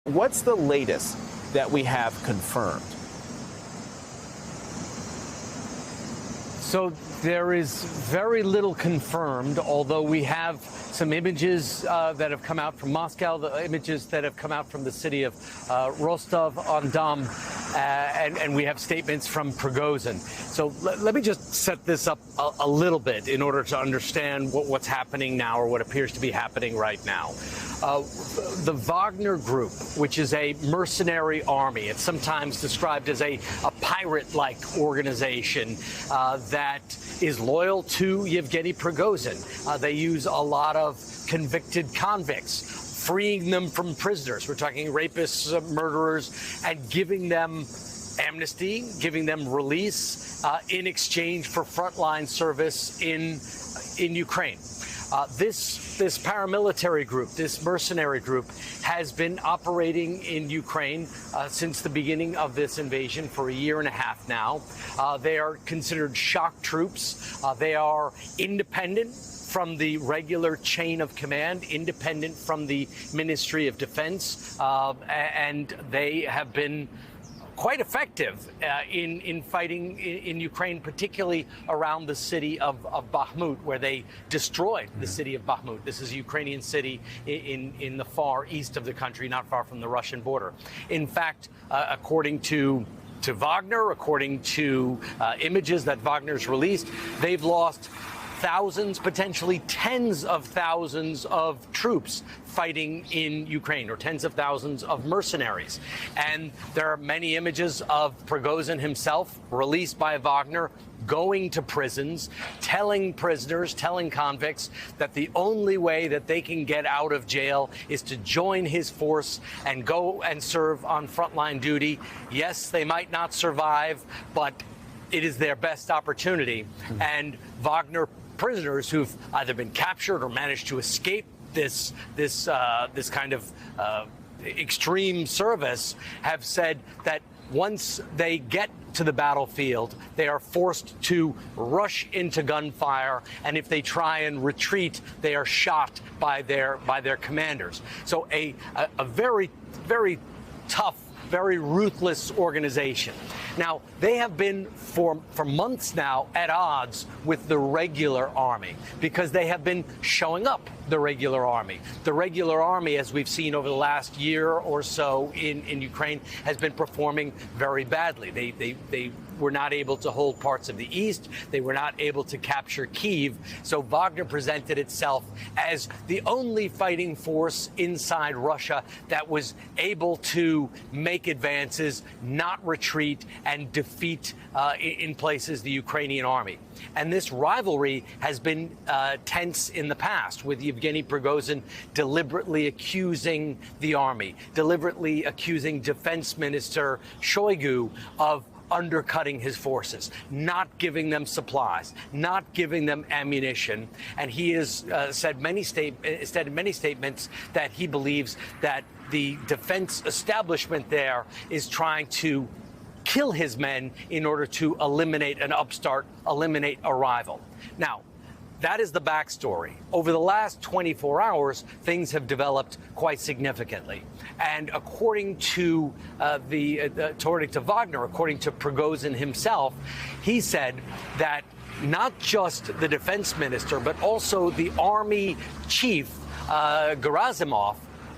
What's the latest that we have confirmed? So there is very little confirmed, although we have some images that have come out from Moscow, the images that have come out from the city of Rostov-on-Don, and we have statements from Prigozhin. So let me just set this up a little bit in order to understand what's happening now, or what appears to be happening right now. The Wagner Group, which is a mercenary army, it's sometimes described as a pirate-like organization that is loyal to Yevgeny Prigozhin. They use a lot of convicted convicts, freeing them from prisoners. We're talking rapists, murderers, and giving them amnesty, giving them release in exchange for frontline service in Ukraine. This paramilitary group, this mercenary group, has been operating in Ukraine since the beginning of this invasion for a year and a half now. They are considered shock troops. They are independent from the regular chain of command, independent from the Ministry of Defense, and they have been quite effective in fighting in Ukraine, particularly around the city of Bakhmut, where they destroyed the city of Bakhmut. This is a Ukrainian city in the far east of the country, not far from the Russian border. In fact, according to Wagner, according to images that Wagner's released, they've lost thousands, potentially tens of thousands of troops fighting in Ukraine, or tens of thousands of mercenaries. And there are many images of Prigozhin himself, released by Wagner, going to prisons, telling prisoners, telling convicts that the only way that they can get out of jail is to join his force and go and serve on frontline duty. Yes, they might not survive, but it is their best opportunity. And Wagner prisoners who've either been captured or managed to escape this kind of extreme service have said that once they get to the battlefield, they are forced to rush into gunfire, and if they try and retreat, they are shot by their commanders. So a very, very tough, very ruthless organization. Now, they have been for months now at odds with the regular army, because they have been showing up the regular army. The regular army, as we've seen over the last year or so in Ukraine, has been performing very badly. They were not able to hold parts of the east. They were not able to capture Kyiv. So Wagner presented itself as the only fighting force inside Russia that was able to make advances, not retreat, and defeat in places the Ukrainian army. And this rivalry has been tense in the past, with Yevgeny Prigozhin deliberately accusing the army, deliberately accusing Defense Minister Shoigu of undercutting his forces, not giving them supplies, not giving them ammunition. And he has said in many statements that he believes that the defense establishment there is trying to kill his men in order to eliminate an upstart, eliminate a rival. Now, that is the backstory. Over the last 24 hours, things have developed quite significantly. And according to Wagner, according to Prigozhin himself, he said that not just the defense minister, but also the army chief, Gerasimov,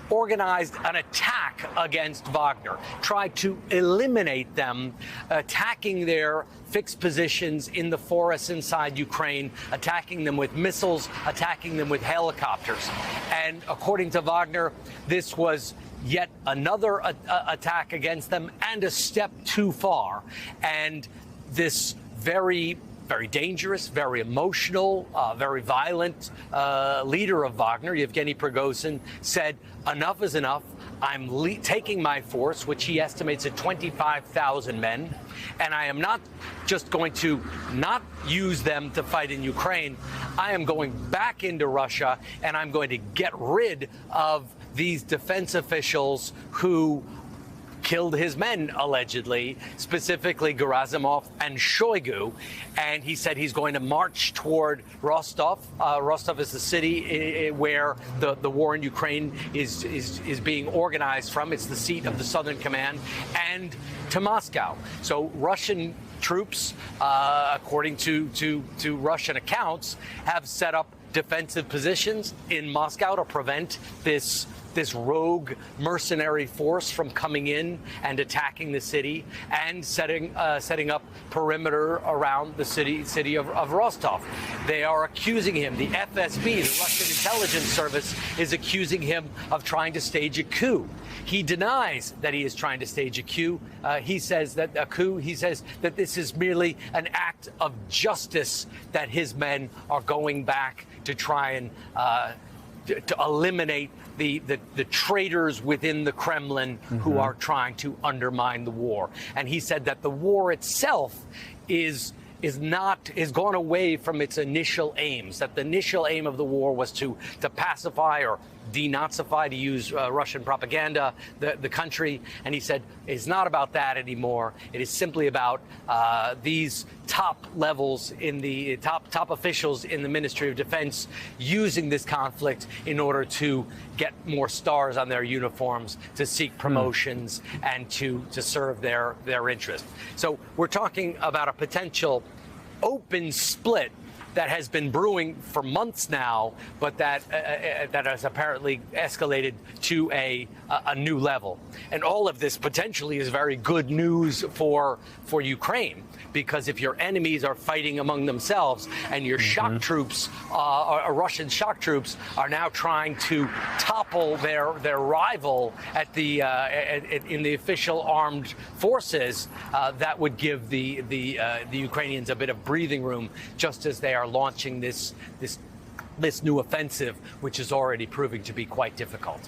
organized an attack against Wagner, tried to eliminate them, attacking their fixed positions in the forests inside Ukraine, attacking them with missiles, attacking them with helicopters. And according to Wagner, this was yet another attack against them, and a step too far. And this very dangerous, very emotional, very violent leader of Wagner, Yevgeny Prigozhin, said, enough is enough. I'm taking my force, which he estimates at 25,000 men, and I am not just going to not use them to fight in Ukraine. I am going back into Russia, and I'm going to get rid of these defense officials who killed his men, allegedly, specifically Gerasimov and Shoigu. And he said he's going to march toward Rostov. Rostov is the city where the war in Ukraine is being organized from. It's the seat of the Southern Command, and to Moscow. So Russian troops, according to Russian accounts, have set up defensive positions in Moscow to prevent this rogue mercenary force from coming in and attacking the city, and setting up perimeter around the city of Rostov. They are accusing him. The FSB, the Russian intelligence service, is accusing him of trying to stage a coup. He denies that he is trying to stage a coup. He says that this is merely an act of justice, that his men are going back to try and to eliminate the traitors within the Kremlin who are trying to undermine the war. And he said that the war itself is gone away from its initial aims, that the initial aim of the war was to pacify or denazify, to use Russian propaganda, the country. And he said it's not about that anymore. It is simply about these top levels in the top officials in the Ministry of Defense using this conflict in order to get more stars on their uniforms, to seek promotions, and to serve their interest. So we're talking about a potential open split that has been brewing for months now, but that has apparently escalated to a new level. And all of this potentially is very good news for Ukraine, because if your enemies are fighting among themselves and your shock troops, Russian shock troops, are now trying to topple their rival at in the official armed forces, that would give the Ukrainians a bit of breathing room, just as they are launching this new offensive, which is already proving to be quite difficult.